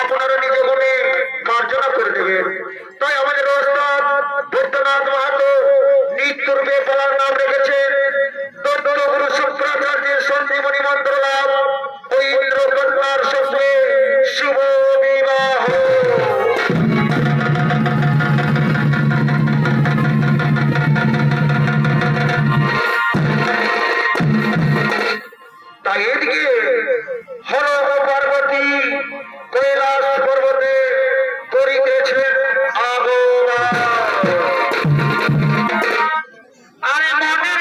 আপনারা নিজে মনে মার্জনা করে দেবেন। তাই আমাদের ওস্তাদ বৈদ্যনাথ মাহাতো নিত্যরূপে বলার নাম রেখেছেন দত্তগুরু শুক্রাচার্যের সঞ্জীবনী মন্ত্র লাভ ও ইন্দ্রকন্যার সঙ্গে শুভ বিবাহ। তাই এদিকে হর পার্বতী কৈলাস পর্বতে করিতেছেন আগমন। আরে মনের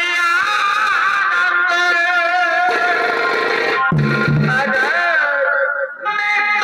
আনন্দে নিত্য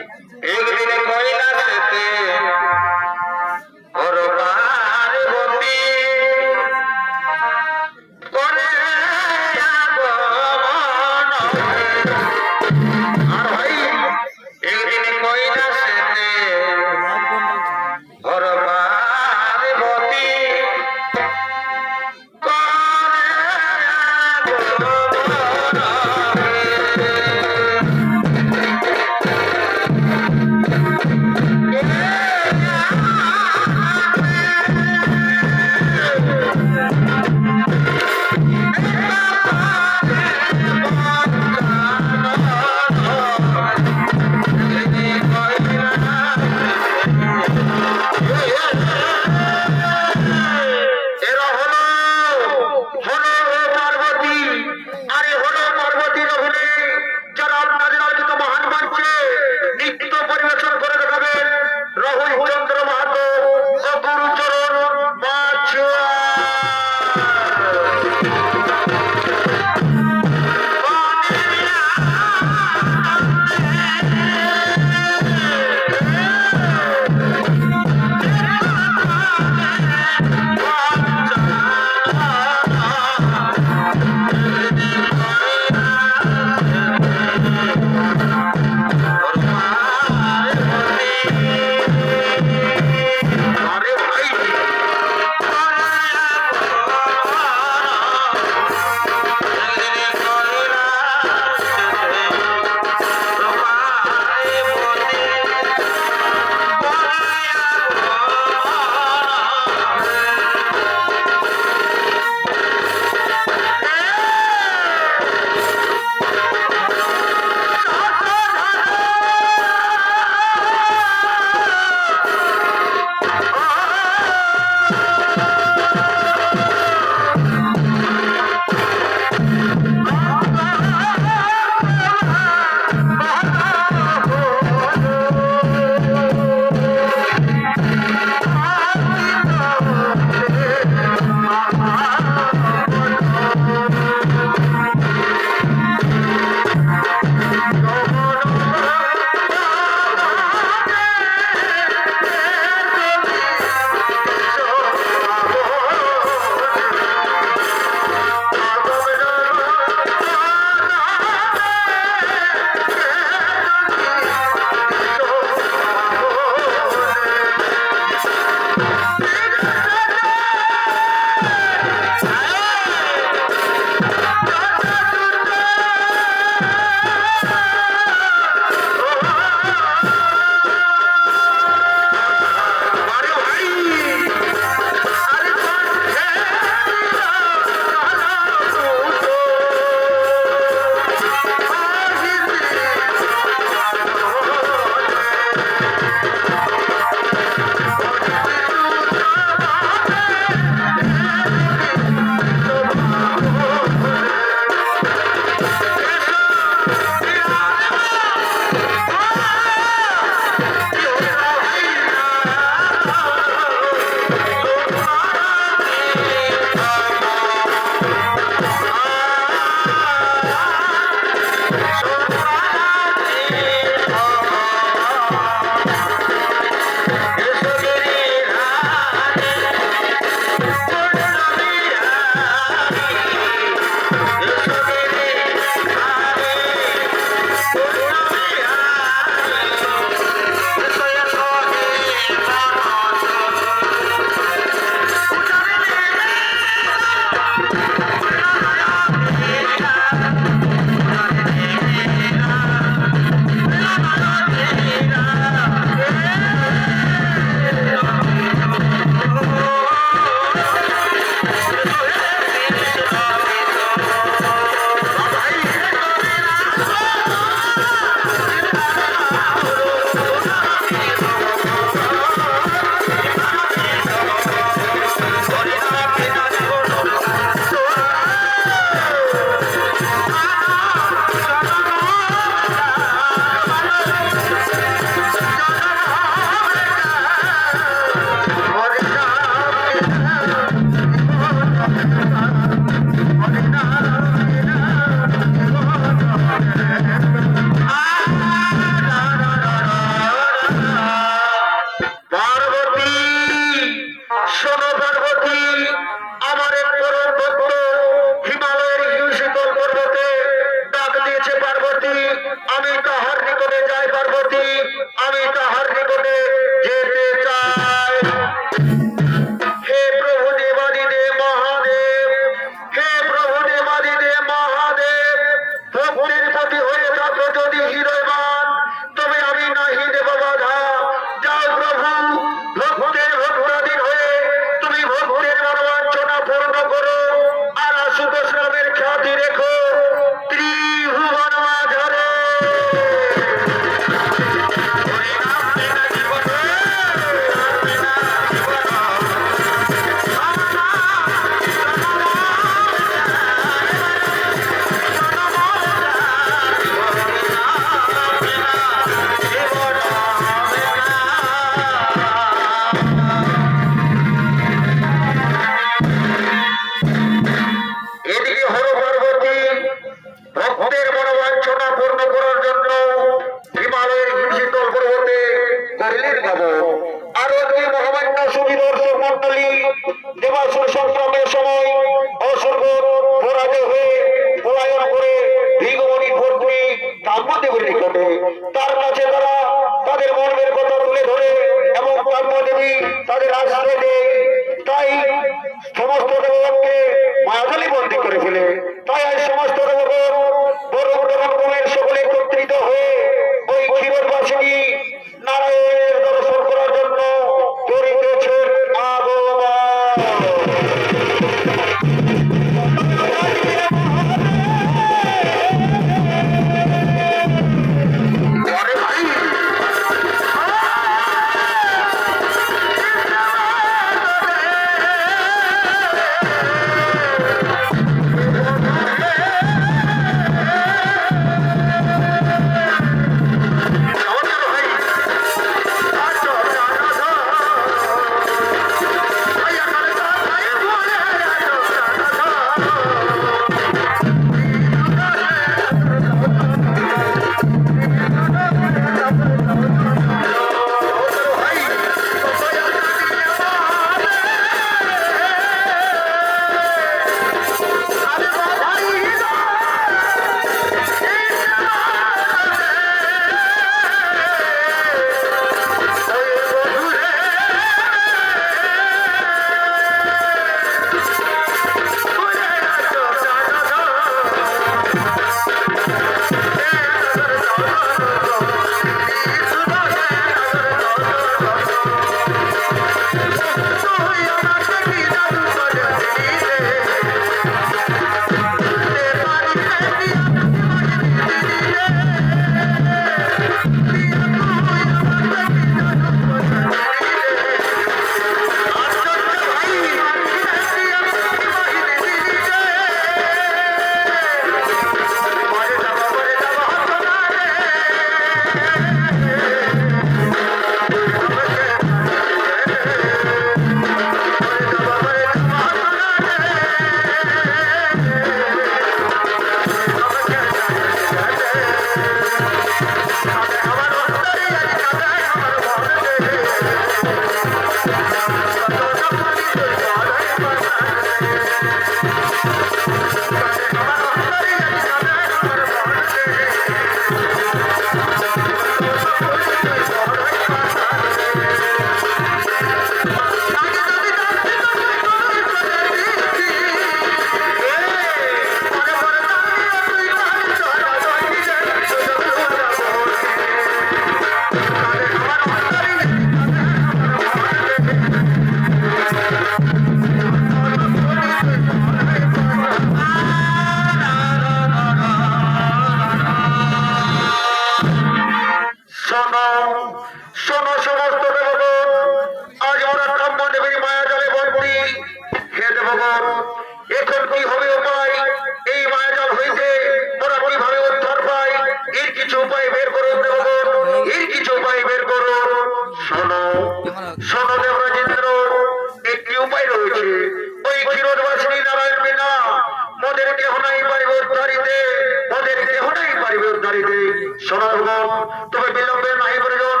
তবে বিলম্বে নাই প্রয়োজন।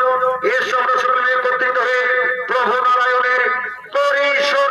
এর সঙ্গে সকলে একত্রিত হয়ে প্রভু নারায়ণের পরিসর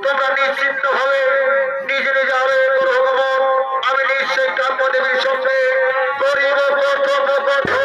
তোমরা নিশ্চিন্ত হবে নিজে নিজে হবে প্রভগমন। আমি নিশ্চয় কাম্য দেবীর সঙ্গে করিব প্রথম কথা।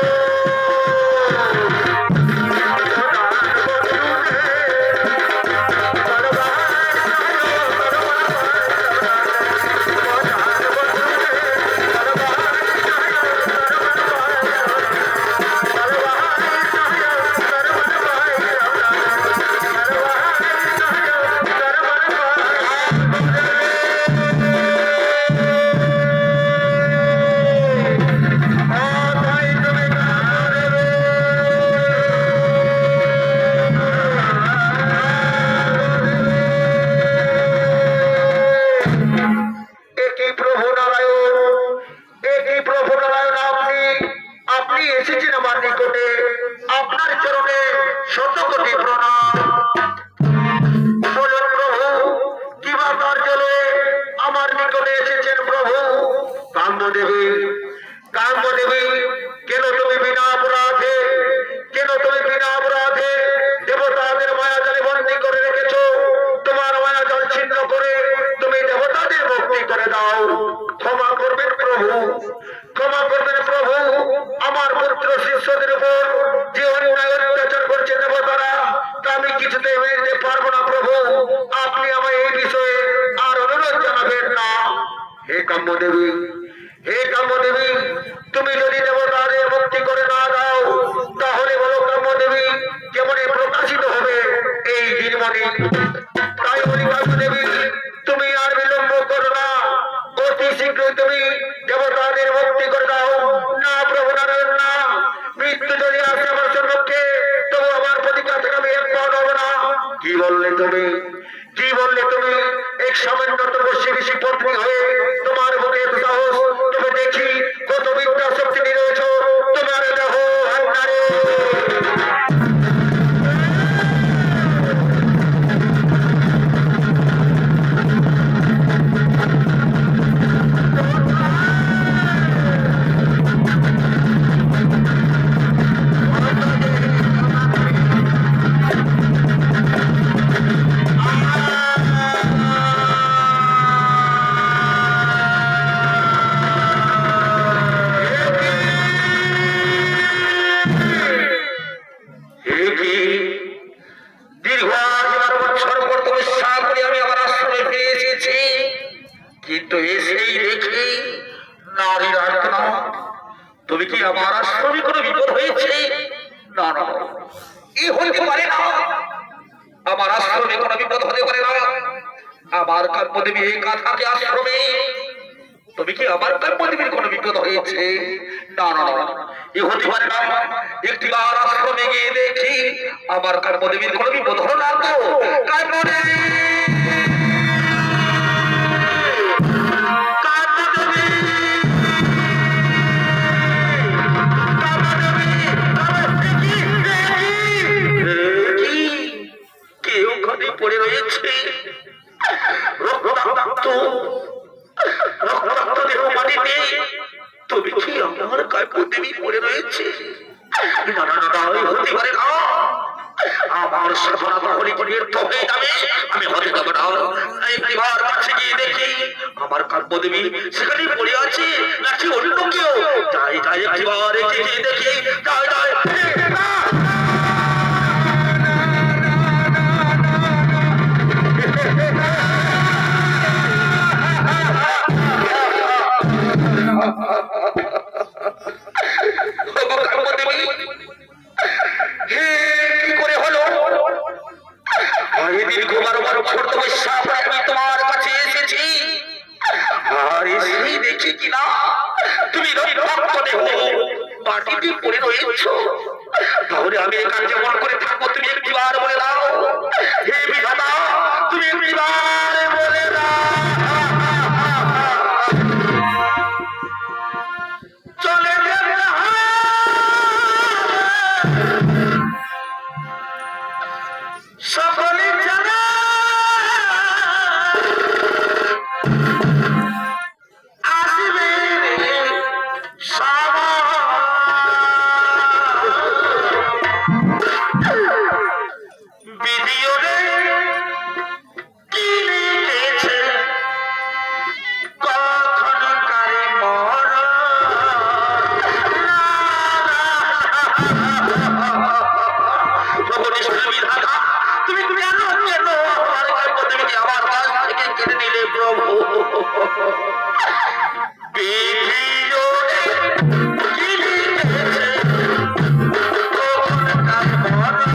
তুমি যদি দেবতাদের মুক্তি করে না দাও তাহলে বলো কাম্যদেবী কেমনে প্রকাশিত হবে এই দিনমণি। তাই বলি কাম্যদেবী তুমি আর বিলম্ব করো না, অতি শীঘ্রই তুমি দেবতাদের মুক্তি করে দাও। না প্রভু নারায়ণ না, মৃত্যু যদি আসে আমার সম্মুখে তবু আমার প্রতিজ্ঞা থেকে আমি এক পা হব না। কি বললে তুমি, কি বললে তুমি? এক সামান্য তপস্বী ঋষি পত্নী হয়ে তোমার মুখে এত সাহস, তবে দেখি কত বিদ্যা শক্তি নিয়েছ তোমার দেহ হান্নারে। কিন্তু এসেই দেখি নারীর আরাধনা। তুমি কি আমার আশ্রমে কোনো বিপদ হয়েছে? না না, এ হইতে পারে না, আমার আশ্রমে কোনো বিপদ হতে পারে না। আমার কাম্যদেবী এই কাঁথাকে আশ্রমে তুমি কি আমার কর্মদেবীর কোনো বিপদ হয়েছে? না না না, এ হতে পারে না। একটিবার আশ্রমে গিয়ে দেখি আমার কর্মদেবীর কোনো বিপদ হলো না তো। কর্মদেবী, কেউ ওখানে পড়ে রয়েছে, রক্তাক্ত রক্তাক্ত দেহ মাটিতে। তুমি কি আমার কর্মদেবী পড়ে রয়েছে? না না না, হতে পারে না। আমার সাধনা তাহলে কি ব্যর্থ হয়ে যাবে? আমি হতে দেবো না। একবার কাছে গিয়ে দেখি আমার কর্মদেবী সেখানেই পড়ে আছে নাকি অন্য কেউ। যাই যাই, একবার গিয়ে দেখি। যাই যাই। কি করে হলো? দীর্ঘ 12 বছর তপস্যা করে আমি তোমার কাছে এসেছি, আর এসেই দেখি কিনা তুমি রক্তাক্ত দেহ মাটিতে পড়ে রয়েছ। তাহলে আমি এই কাজ যেমন করে থাকবো, তুমি একটিবার বলে দাও। হে বিধাতা, তুমি একটিবার বলে দাও। চলে যেতে হবে, সকলে জানা আসবে ভিডিওরে কি লিখেছে, কখন কারে মরণ। বিধাতা, তুমি কেন কেন আমার কর্মদেবীকে আমার কাছ থেকে কেড়ে নিলে প্রভু? ভিডিওরে কি লিখেছে, কখন কারে মরণ।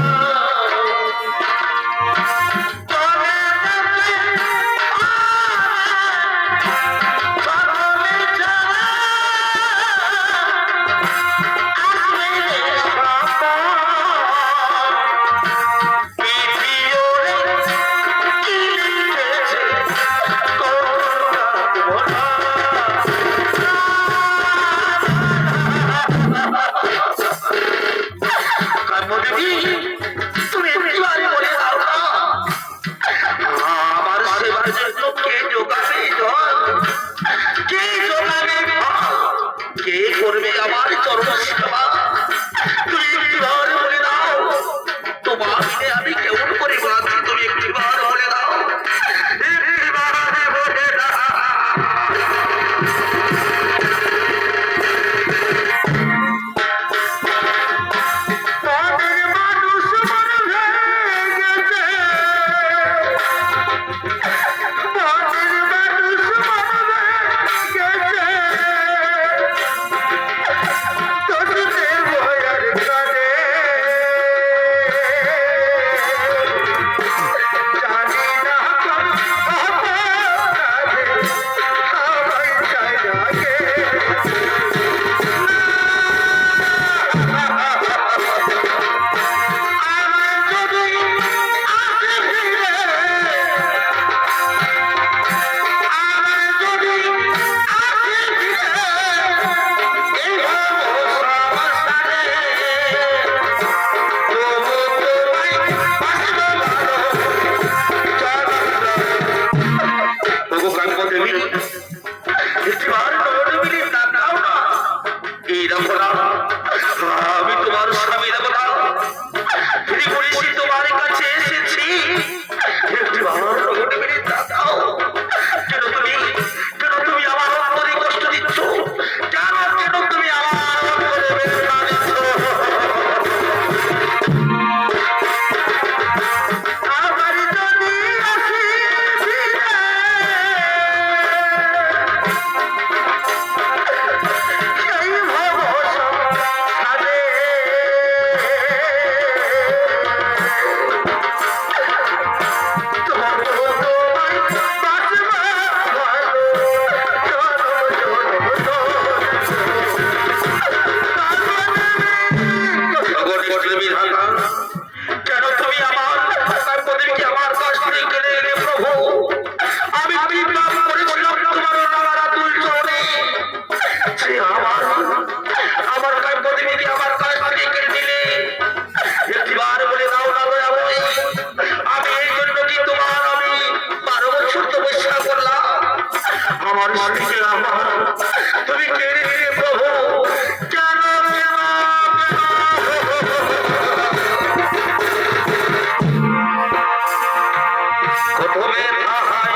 মাধবে থাহাই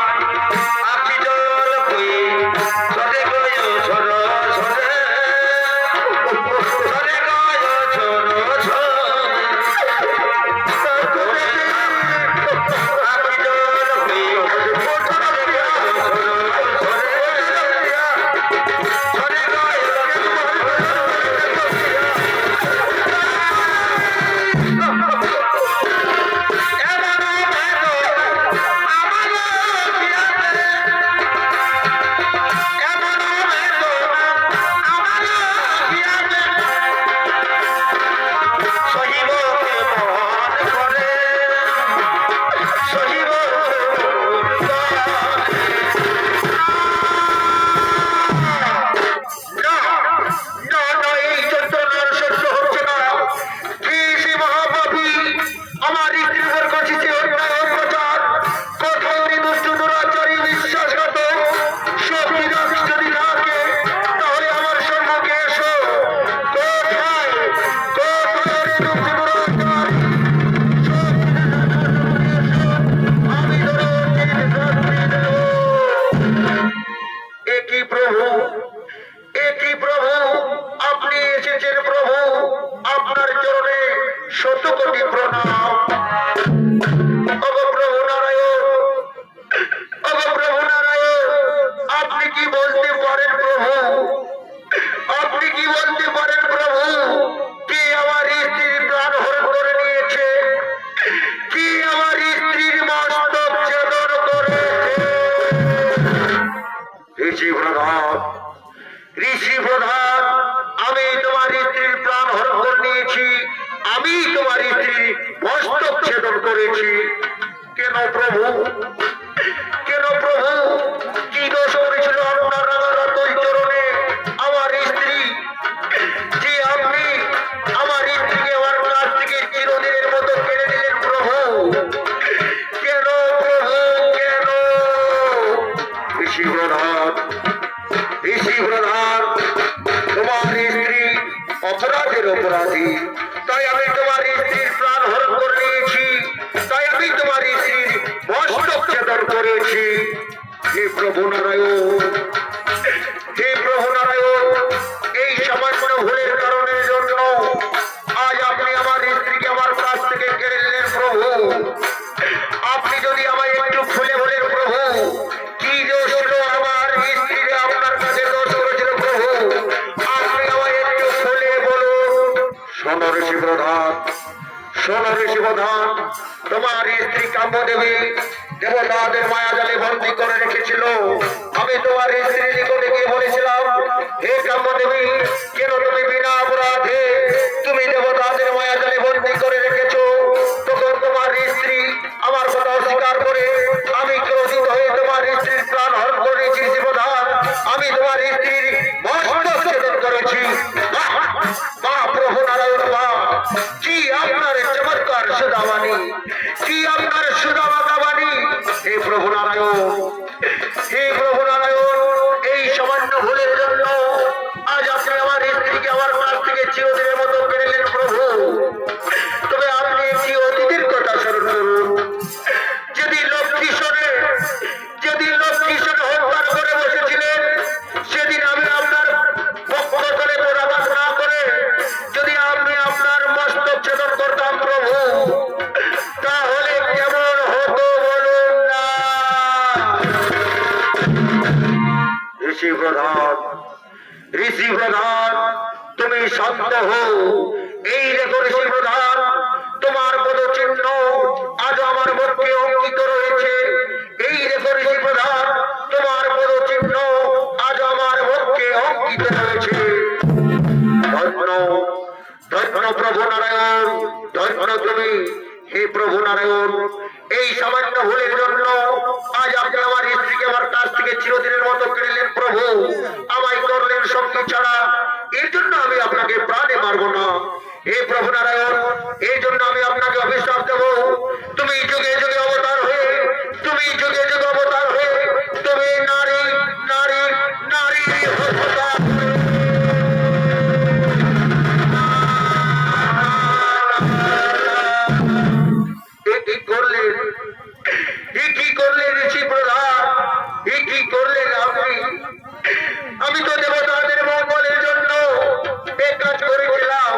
আখি জল হয়ে সরে গয় ঝর ঝরে সরে গয় ঝর ঝরে আখি জল হয়ে সরে গয় ঝর ঝরে সরে গয় ঋষি প্রধান, আমি তোমার স্ত্রীর প্রাণ হরণ করে নিয়েছি, আমি তোমার স্ত্রীর মস্তক ছেদন করেছি। কেন প্রভু, কেন প্রভু, কি দোষ করেছিল আপনার রাঙারাত ওই চরণে আমার স্ত্রী, যে আপনি আমার স্ত্রীকে আমার কাছ থেকে চিরদিনের মতো কেড়ে নিলেন প্রভু? কেন প্রভু, কেন? ঋষি প্রধান, ঋষি প্রধান, তোমার স্ত্রী অপরাধের অপরাধী, তাই আমি তোমার স্ত্রীর প্রাণ হরণ করে নিয়েছি, তাই আমি তোমার স্ত্রীর মস্তক ছেদন করেছি। হে প্রভু নারায়ণ, হে প্রভু নারায়ণ, এই সামান্য ভুলের কারণের জন্য আজ আপনি আমার স্ত্রীকে আমার কাছ থেকে কেড়ে নিলেন প্রভু। আপনি যদি আমায় একটু খুলে বলেন প্রভু, কি দোষ ছিল আমার স্ত্রীকে আপনার কাছে দোষ করেছিল প্রভু, আপনি আমায় একটু খুলে বলুন। শোনো ঋষি প্রধান, শোনো ঋষি প্রধান, তোমার স্ত্রী কাম্যদেবী দেবতাদের মায়াজালে বন্দী করে রেখেছিল। আমি তোমার স্ত্রীর নিকটে গিয়ে বলেছিলাম, হে কাম্যদেবী, কেন তুমি বিনা অপরাধে তুমি দেবতাদের মায়াজালে বন্দী করে রেখেছো? তখন তোমার স্ত্রী আমার কথা অস্বীকার করে আমি ক্রোধিত হয়ে তোমার স্ত্রীর প্রাণ হরণ করেছি। ঋষি প্রধান, আমি তোমার স্ত্রীর মস্তক ছেদন করেছি। মা প্রভু নারায়ণ, মা, কি আপনার চমৎকার সুদাবাণী, কি আপনার সুদামাতা বাণী। হে প্রভু নারায়ণ, হে প্রভু নারায়ণ, এই সামান্য ভুলের জন্য আজ আপনি আমার স্ত্রীকে আমার কাছ থেকে চিরদিনের মতো কেড়ে নিলেন প্রভু। তবে আপনি একটি অতীতের কথা স্মরণ করুন। যদি লক্ষ্মীশ্বরে হত্যা করে বসেছিলেন, সেদিন আমি আপনার পক্ষ করে পরাঘাত না করে যদি আমি আপনার মস্তক ছেদন করতাম প্রভু, তাহলে কেমন হতো বলুন না? ঋষি প্রধান, ঋষি প্রধান, তুমি শান্ত হও। এই দেখো ঋষি প্রধান, তোমার পদচিহ্ন আজ আমার পক্ষে অঙ্কিত রয়েছে। এই দেখো ঋষি প্রধান, তোমার পদচিহ্ন আজ আমার পক্ষে অঙ্কিত রয়েছে। ধন্য, ধন্য প্রভু নারায়ণ, ধন্য তুমি। হে প্রভু নারায়ণ, এই সামান্য ভুলের জন্য আজ আপনি আমার স্ত্রীকে আমার কাছ থেকে চিরদিনের মতো কেড়ে নিলেন প্রভু। আমায় করলেন সঙ্গী ছাড়া, এর জন্য আমি আপনাকে প্রাণে মারবো না। হে প্রভু নারায়ণ, এই জন্য আমি আপনাকে অভিশাপ দেব। তুমি যুগে যুগে অবতার হয়ে, তুমি যুগে যুগে অবতার হয়ে, তুমি নারী নারী নারী হত্যা করলেন। এ কি করলেন ঋষি প্রধান, এ কি করলেন আপনি? আমি তো দেবতাদের মঙ্গলের জন্য এ কাজ করেছিলাম,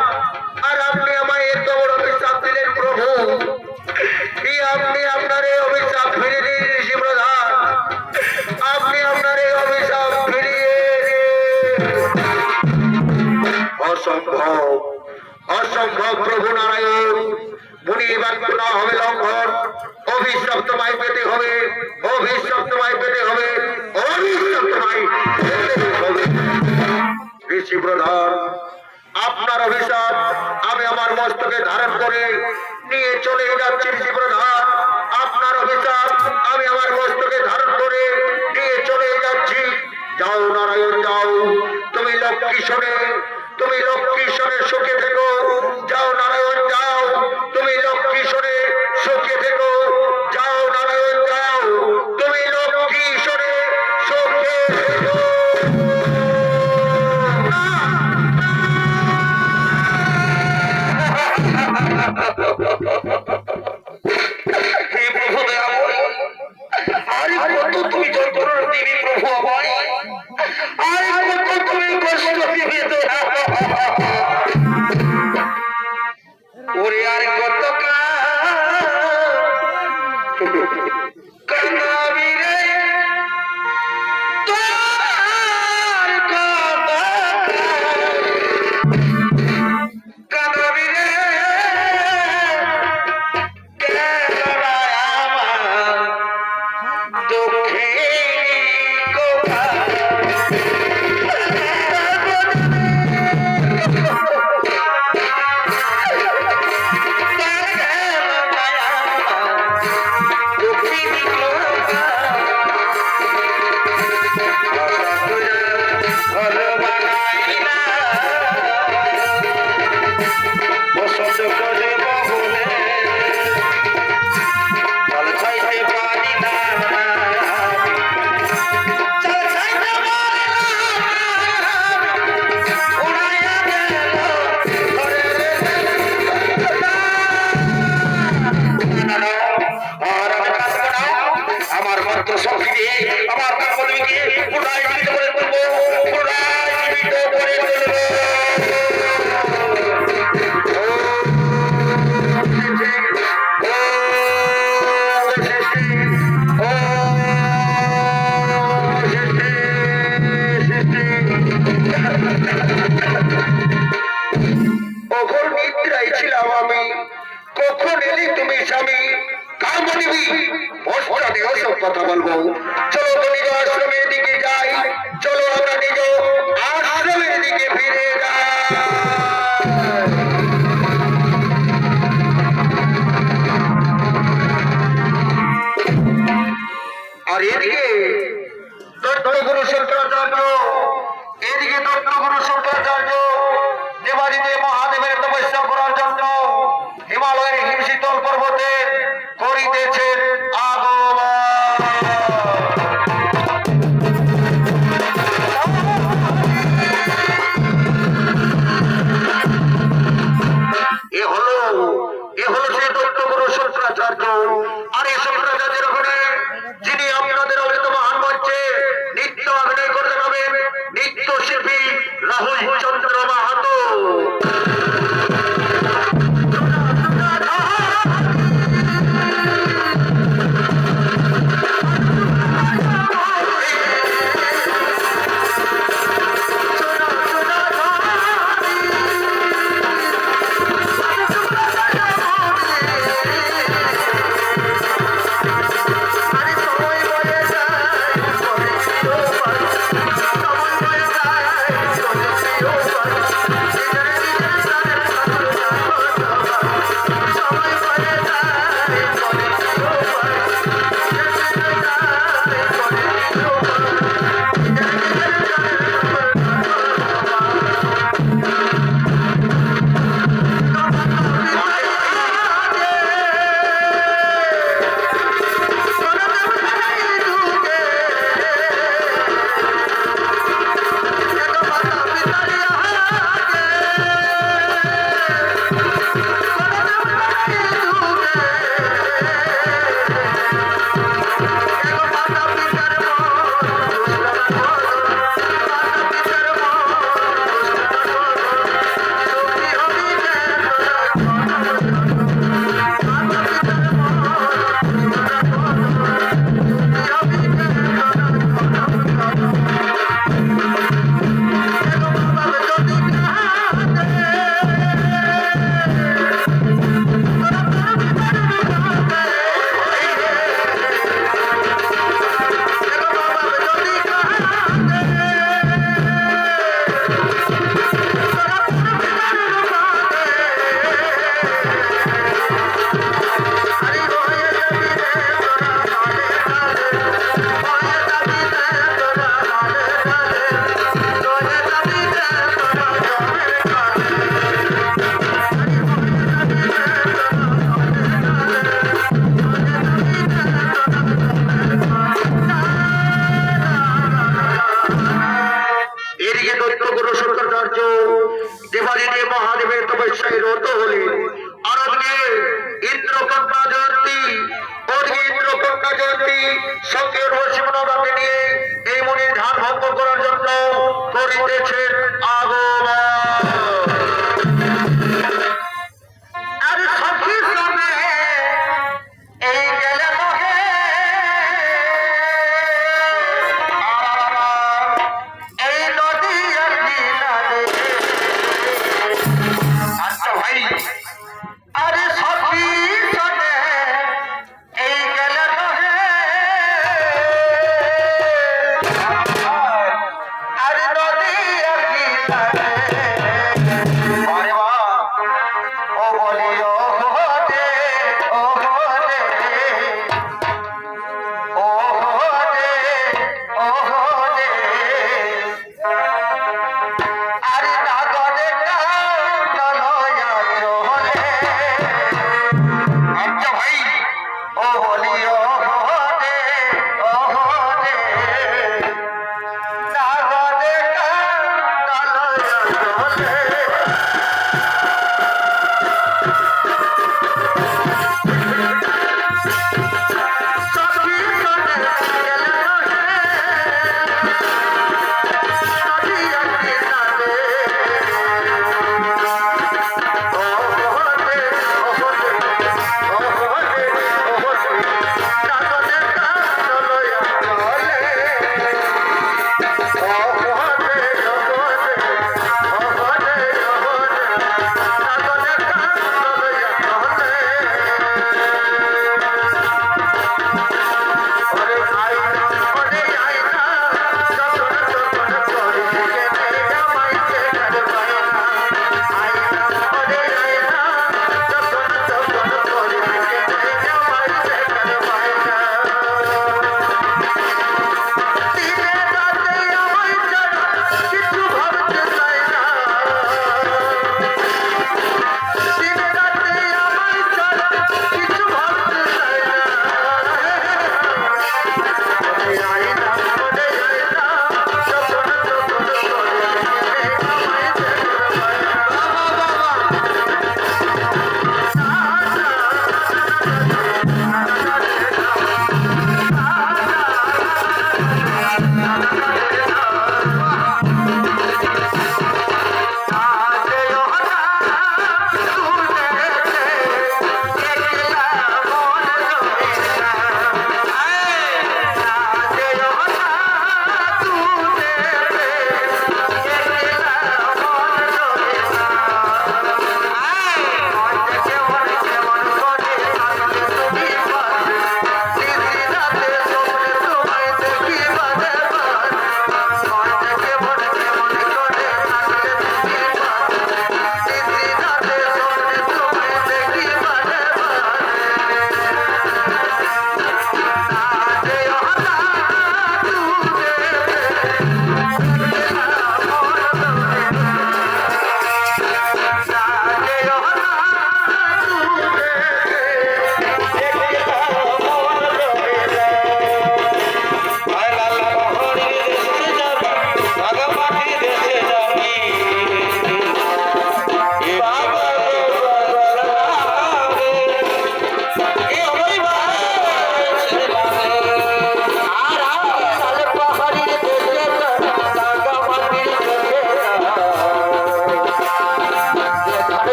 আর আপনি আমায় এত বড় অভিশাপ দিলেন প্রভু। এই আপনি আপনার এই অভিশাপ ফিরিয়ে দিন ঋষি প্রধান, আপনি আপনার এই অভিশাপ ফিরিয়ে দিন। অসম্ভব, অসম্ভব প্রভু নারায়ণ, মুনি বাক্য না হবে লঙ্ঘন, অভিশাপ তোমায় পেতে হবে, অভিশাপ তোমায় পেতে হবে, অভিশাপ তোমায় পেতে হবে। ঋষি প্রধান, আপনার অভিশাপ আমি আমার মস্তকে ধারণ করে নিয়ে চলে যাচ্ছি। ঋষি প্রধান, আপনার অভিশাপ আমি আমার মস্তকে ধারণ করে নিয়ে চলে যাচ্ছি। যাও নারায়ণ যাও, তুমি লক্ষ্মী শোনে, তুমি লক্ষ্মী শোনে সুখে থেকো। যাও নারায়ণ যাও, তুমি লক্ষ্মী শোনে সুখে থেকো। যাও নারায়ণ যাও, তুমি লক্ষ্মী শোনে সুখে থেকো। হে প্রভু দয়াময়, আর কত তুমি যন্ত্রণা দিবি প্রভু আমায়, আর কত তুমি কষ্ট দিবি দয়া। ওরে আর কত কাঁদাবি রে তোর কথা, কাঁদাবি রে কেননা আমার দুঃখের কথা। আমার মাত্র শক্তি দিয়ে আমার পার্বতীকে পুনরায় জীবিত করে তুলবো, পুনরায় জীবিত করে তুলবো। কখন নিদ্রায় ছিলাম আমি, কখন এলি তুমি স্বামী? কাম নিবি বস্ত্রাদি ওসব কথা বলবো। চলো তো নিজ আশ্রমের দিকে যাই, চলো আমরা নিজ আশ্রমের দিকে ফিরে যাই। আর এদিকে দত্তগুরু শঙ্করাচার্য, এদিকে দত্তগুরু শঙ্করাচার্য দেবাদিদেব মহাদেবের তপস্যা করার জন্য হিমালয়ের হিমশীতল পর্বতে করিতেছেন আগমন। এ হলো সেই দত্তগুরু শঙ্করাচার্য। আর এই শঙ্করাচার্যের ওখানে যিনি আপনাদের অভিনীত মহান মঞ্চে নৃত্য অভিনয় করতে হবে, নৃত্য শিল্পী রাহুল চন্দ্র মাহাতো। ব্রত হলেন। আর আজকে ইন্দ্রকন্যা জয়ন্তী, ওদিকে ইন্দ্রকন্যা জয়ন্তী সঙ্গে রসিমনাকে নিয়ে এই মনির ধ্যান ভঙ্গ করার জন্য করিতেছেন আগমন। আর সখী সবে এই গেল মহে, এই নদী আর কিনারে। আচ্ছা ভাই, আরে সখী সবে এই গেল মহে, আরে নদী আর কিনারে।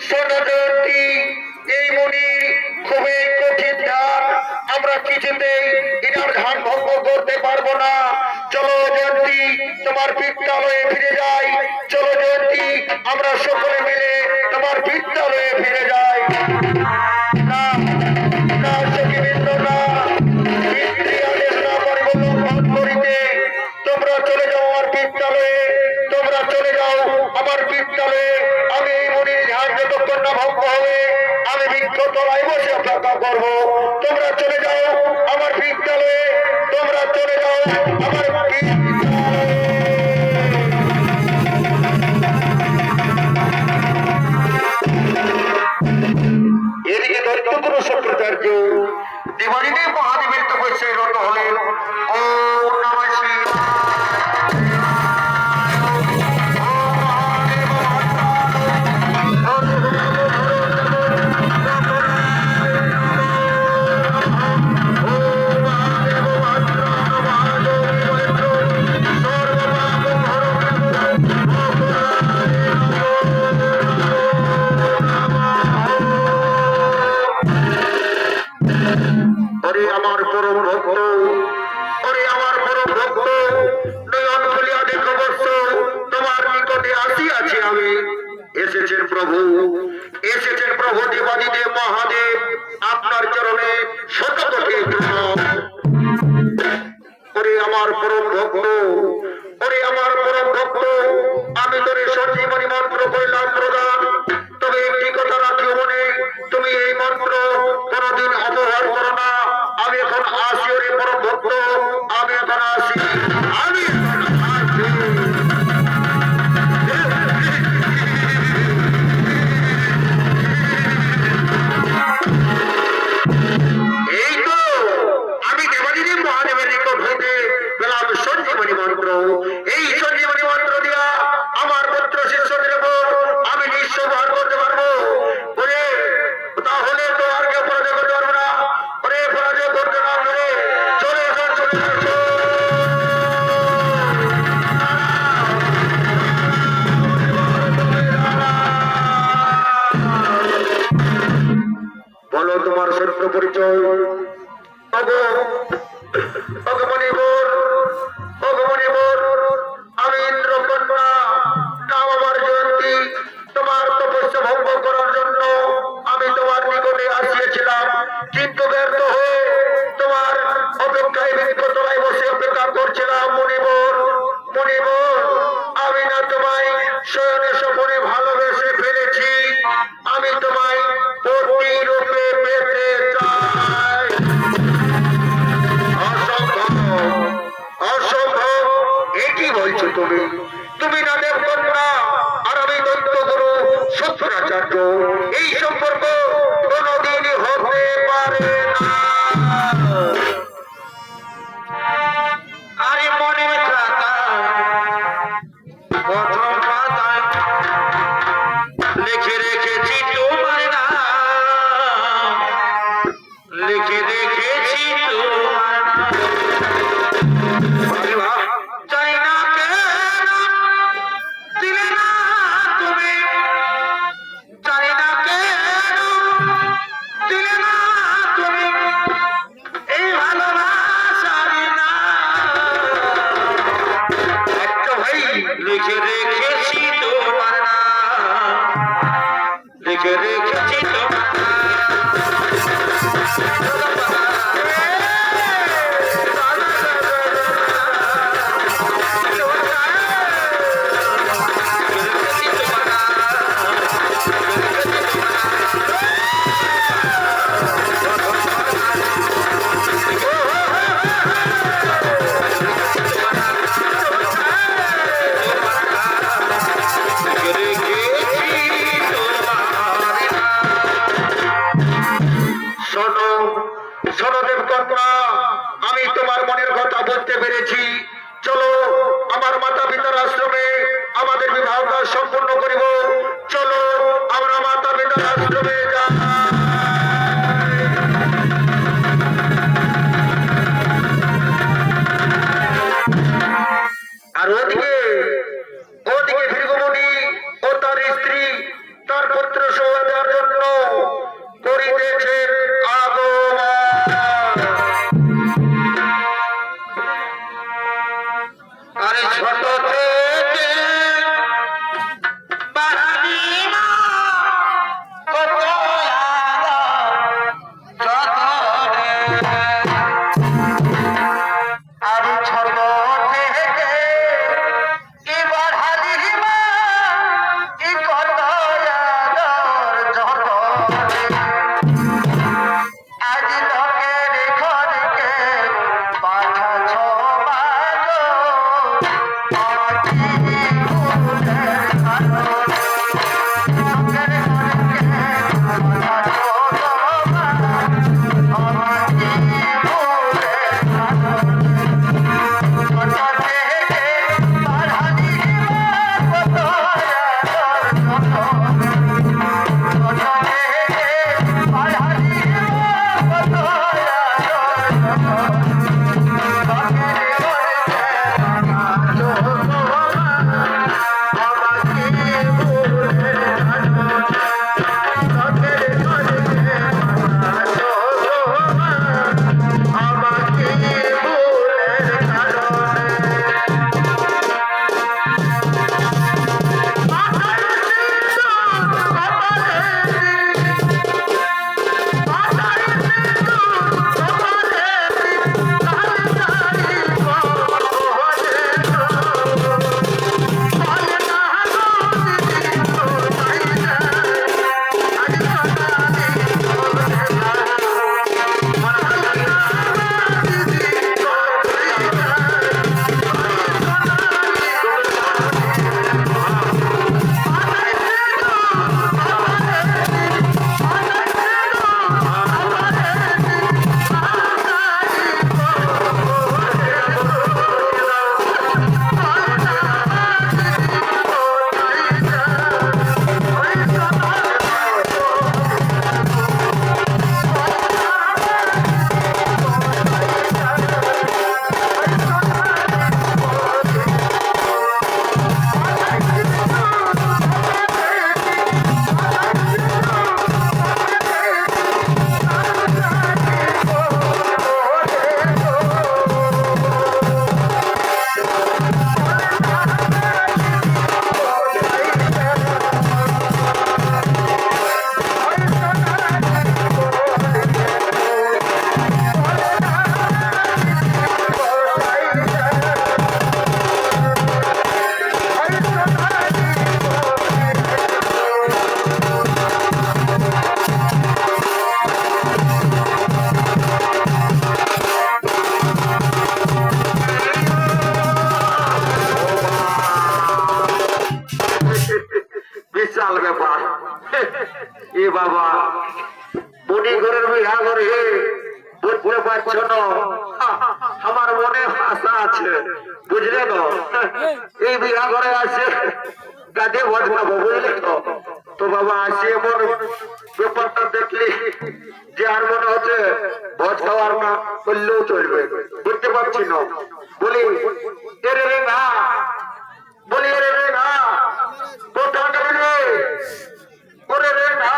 শোনো জয়ন্তী, এই মনি খুবই কঠিন ধান, আমরা কিছুতেই এনার ধান ভঙ্গ করতে পারবো না। চলো জয়ন্তী, তোমার বিদ্যালয়ে ফিরে যাই। চলো জয়ন্তী, আমরা সকলে মিলে তোমার বিদ্যালয়ে ফিরে যাই। না না সখীবৃন্দ, না, পিতৃ আদেশ না পরিবর্তন করিতে তোমরা চলে যাও আমার বিদ্যালয়ে। তোমরা চলে যাও আমার বিদ্যালয়ে। আমি এই মনির ধ্যান যতক্ষণ না ভঙ্গ হবে, আমি বৃক্ষতলায় বসে অপেক্ষা করবো। তোমরা চলে যাও আমার বিদ্যালয়ে। তোমরা চলে যাও আমার বিদ্যালয়ে। এদিকে দৈত্যগুরু শুক্রাচার্য দেবাদিদেব মহাদেবের তপস্যায় রত হলেন। ওম নমঃ শিবায়। ওরে আমার পরম ভক্ত, ওরে আমার পরম ভক্ত, নয়ন খুলিয়া দেখো বৎস, তোমার নিকটে আসিয়াছি আমি। এসেছেন প্রভু, এসেছেন প্রভু দেবাদিদেব মহাদেব, আপনার চরণে শত কোটি প্রণাম। ওরে আমার পরম ভক্ত, ওরে আমার পরম ভক্ত, আমি তোরে সঞ্জীবনী মন্ত্র করিলাম প্রদান। তবে একটি কথা রাখিও মনে, তুমি এই মন্ত্র কোনদিন অপহার করো না। আমি এখন আসি ওরে পরম ভক্ত, আমি এখন আসি, আমি এখন আসি। এই তো আমি দেবাদিদেব মহাদেবের নিকট হইতে পেলাম সঞ্জীবনী মন্ত্র। এই সঞ্জীবনী মন্ত্র দিয়া আমার পুত্র শিষ্যদের উপর আমি নিঃস্ব ভার করতে পারবো। ওরে তাহলে তো আর কেউ পরাজয় করতে পারবো না। ওরে পরাজয় করতে না পারে চলে এসো, চলে এসো। বলো তোমার সত্য পরিচয়। আমি ইন্দ্রকন্যা, নাম আমার জয়ন্তী। তোমার তপস্যা ভঙ্গ করার জন্য আমি তোমার নিকটে আসিয়েছিলাম, কিন্তু ব্যর্থ হয়ে তোমার অপেক্ষায় বৃক্ষতলায় বসে অপেক্ষা করছিলাম। মণিবর, মণিবর, আমি না তোমায় শয়নে স্বপনে ভালোবেসে ফেলেছি, আমি তোমায় পত্নী রূপে পেতে চাই। অসম্ভব, অসম্ভব, এ কি বলছো তুমি? তুমি না দেবকন্যা আর আমি দৈত্যগুরু শুক্রাচার্য। এই সম্পর্ক কোনদিনই হতে পারে না। আরে মনে খাতা প্রথম পাতায় লিখে রেখেছি তোমার নাম, লিখে রেখেছি তোমার নাম। আরে বাহ, জানি না কেন দিলে না তুমি, জানি না কেন দিলে না তুমি এই ভালোবাসার নাম। আচ্ছা ভাই, লিখে রেখেছি তোমার নাম, লিখে রেখেছি তোমার নাম। শোনো, শোনো দেবকন্যা, আমি তোমার মনের কথা বলতে পেরেছি। চলো আমার মাতা পিতার আশ্রমে আমাদের বিবাহটা সম্পূর্ণ করিব। চলো আমরা মাতা পিতার আশ্রমে যাই। আর ওদিকে, ওদিকে ভৃগুমুনি ও তার স্ত্রী, তার পবিত্র শোভা দেওয়ার জন্য করিতেছেন আগমন। আরে ছোট থেকে বাড়ানি না কত আরে ছোট থেকে কি বাড়ানি মা কি কত যত আজ লোকের ঘরকে পাঠাছ বাজো আমাকে ভুলের ভালো লোকের ঘরকে পাঠাছ আমাকে ভুলের ভালো ছোট থেকে বাড়ানি কত বিশাল ব্যাপার এ বাবা বুড়ি ঘরের বিহা করে বুঝতে পারছো না আমার মনে আশা আছে বুঝলে না এই বিহা ঘরে আছে গাছে ভোজ খাবো বুঝলে তো তো বাবা আসি এমন ব্যাপারটা দেখলি যে আর মনে হচ্ছে ভোজ খাওয়ার না করলেও চলবে বুঝতে পারছি না বলি এরে রে না বলি এরে রে না কোথাটা রে ওরে রে না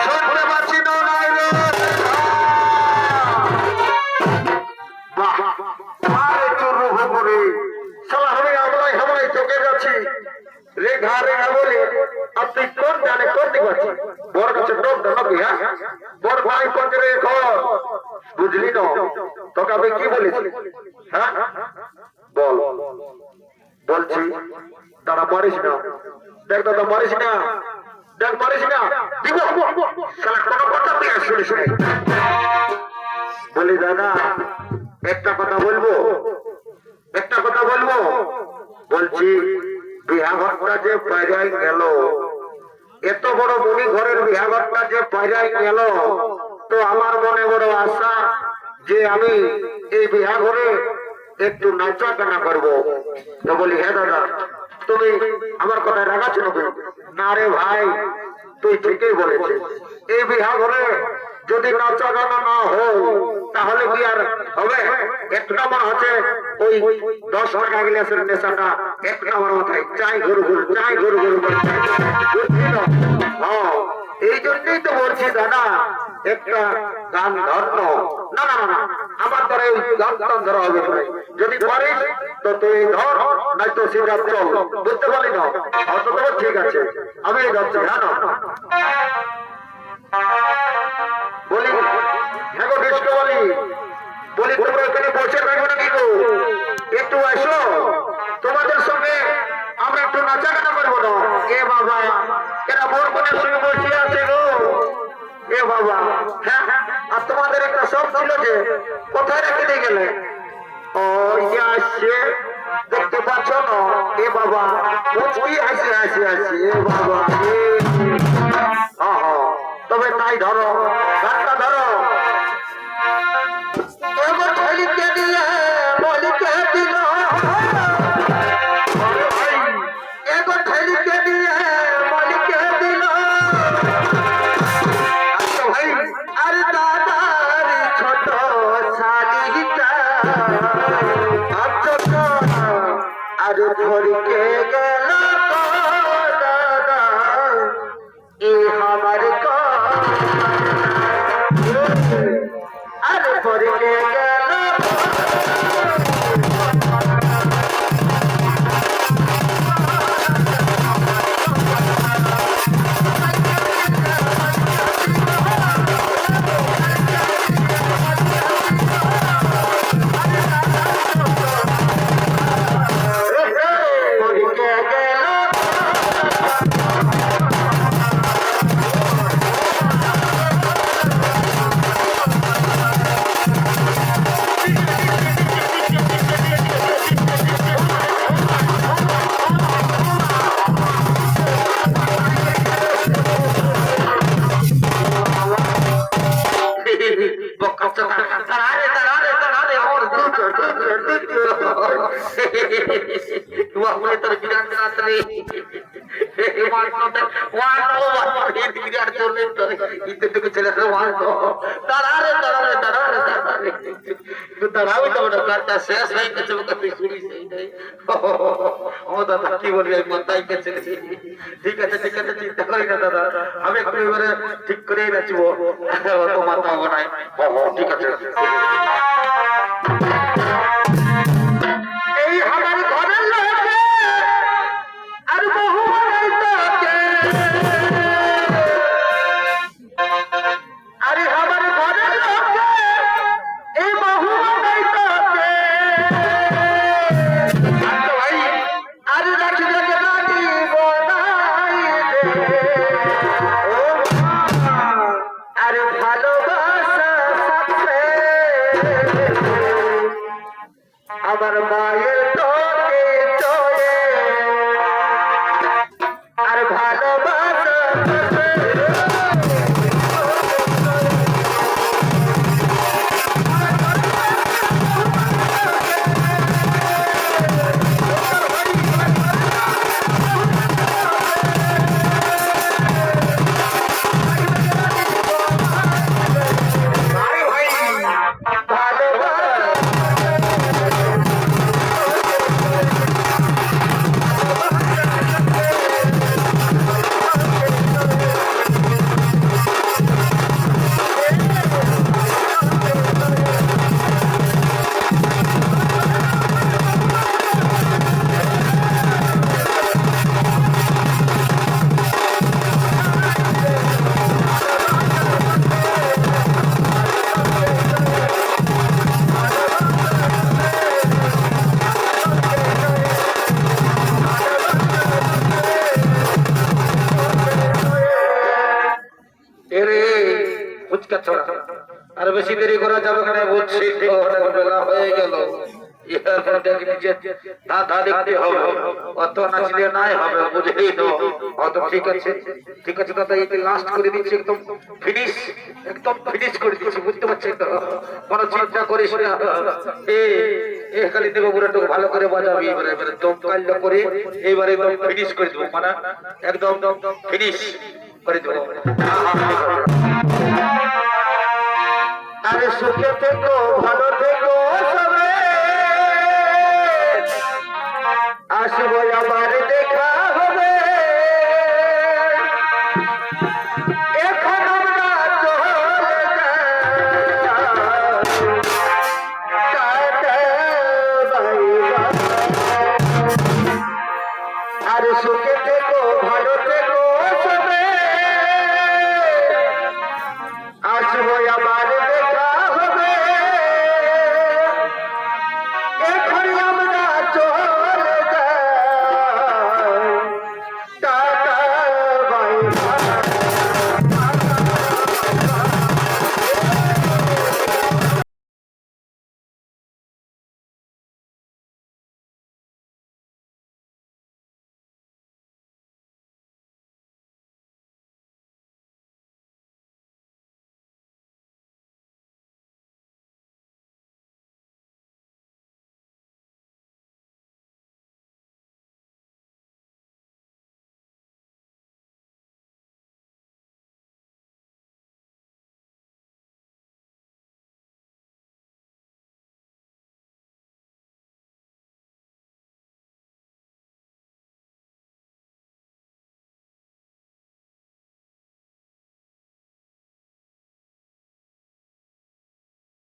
শুনতে পাচ্ছি না নাই রে বাহ আরে চুরু ভুকুরে শালা আমি আমলাই হামলাই চোখে যাচ্ছি রেখা রেখা বলে আপনি কোন জানে কোন দিক আছে বড় কাছে টোপ দাও হ্যাঁ বড় ভাই পঞ্জরে ঘর বুঝলি না তোকে আমি কি বলেছি হ্যাঁ বল বলছি দাঁড়া মারিস না দেখ দাদা মারিস না দেখ মারিস না দিব শালা কোনো কথা তুই শুনে শুনে বলি দাদা একটা কথা বলবো বলছি বিহাঘরটা যে পাইরাই গেল এত বড় মুনি ঘরের বিহাঘরটা যে পাইরাই গেল তো আমার মনে বড় আশা যে আমি এই বিহাঘরে একটু নাচা গানা করবো তো বলি হ্যাঁ দাদা তুমি আমার কথায় রাগাচ্ছ না রে ভাই তুই ঠিকই বলেছিস এই বিহাঘরে যদি নাচা গানা না হয় তাহলে কি আর হবে? এক নম্বর হচ্ছে ওই 10 টাকা গ্লাসের নেশাটা এক নম্বর মাথায় চাই গরু গরু চাই গরু গরু করে চাই। বুঝলি তো? হ্যাঁ, এই জন্যই তো বলছি দাদা একটা গান ধরনো। না না না, আমার দ্বারা ওই গান টান ধরা হবে না। যদি পারিস তো তুই ধর, নাই তো সেটা চল। বুঝতে পারলি না? অত তো ঠিক আছে, আমি যাচ্ছি। হ্যাঁ না বলি, হ্যাঁ গো ডিস্কো বলি তোমরা এখানে বসে থাকবে নাকি গো? একটু এসো, তোমাদের সঙ্গে আমরা একটু নাচা গানা করবো না? এ বাবা, এরা মোর বোনের সঙ্গে বসে আছে গো। এ বাবা, হ্যাঁ আর তোমাদের একটা শখ ছিল যে কোথায় রেখে দিয়ে গেলে? ওই যে আসছে, দেখতে পাচ্ছ না? এ বাবা, মুচকি হাসি হাসি হাসি। এ বাবা, তবে তাই ধরো, গানটা ধরো। এগো ঠেলিকে দিয়ে বলিকে দিল, এগো ঠেলিকে দিয়ে বলিকে দিল। আচ্ছা ভাই, আর দাদার ছোট শালিটা আচ্ছা আর ধরিকে গেল দাদা এ আমার আরে ধরিকে গেল। কি বলবি মাথায় গেছে। ঠিক আছে ঠিক আছে, চিন্তা করি না দাদা, আমি একটু এবারে ঠিক করে নাচবো। মাথা নাই, ঠিক আছে। এই আমার ঘরের লোকে আর বহু আরে আমার ঘরের লোকে এই বহু ভাই আর রাখিলে রাখিব আর ভালোবাসা সাথে আমার মায়ের তোকে চলে আর ভালোবাসা আর বেশি দেরি করা যাবে না বুঝছি, বেলা হয়ে গেল। দেখতে হবে, অত নাচলে নাই হবে, বুঝলি তো? অত ঠিক আছে ঠিক আছে দাদা, এই লাস্ট করে দিচ্ছি, একদম ফিনিশ, একদম ফিনিশ করে দিচ্ছি, বুঝতে পারছেন তো? কোনো চিন্তা করিস না। খালি দেবো পুরোটুকু ভালো করে বাজাবি, এবারে দম কাল্য করে এইবারে একদম ফিনিশ করে দেবো, মানে একদম ফিনিশ করে দেবো। আরে সুখে থেকো, ভালো থেকো।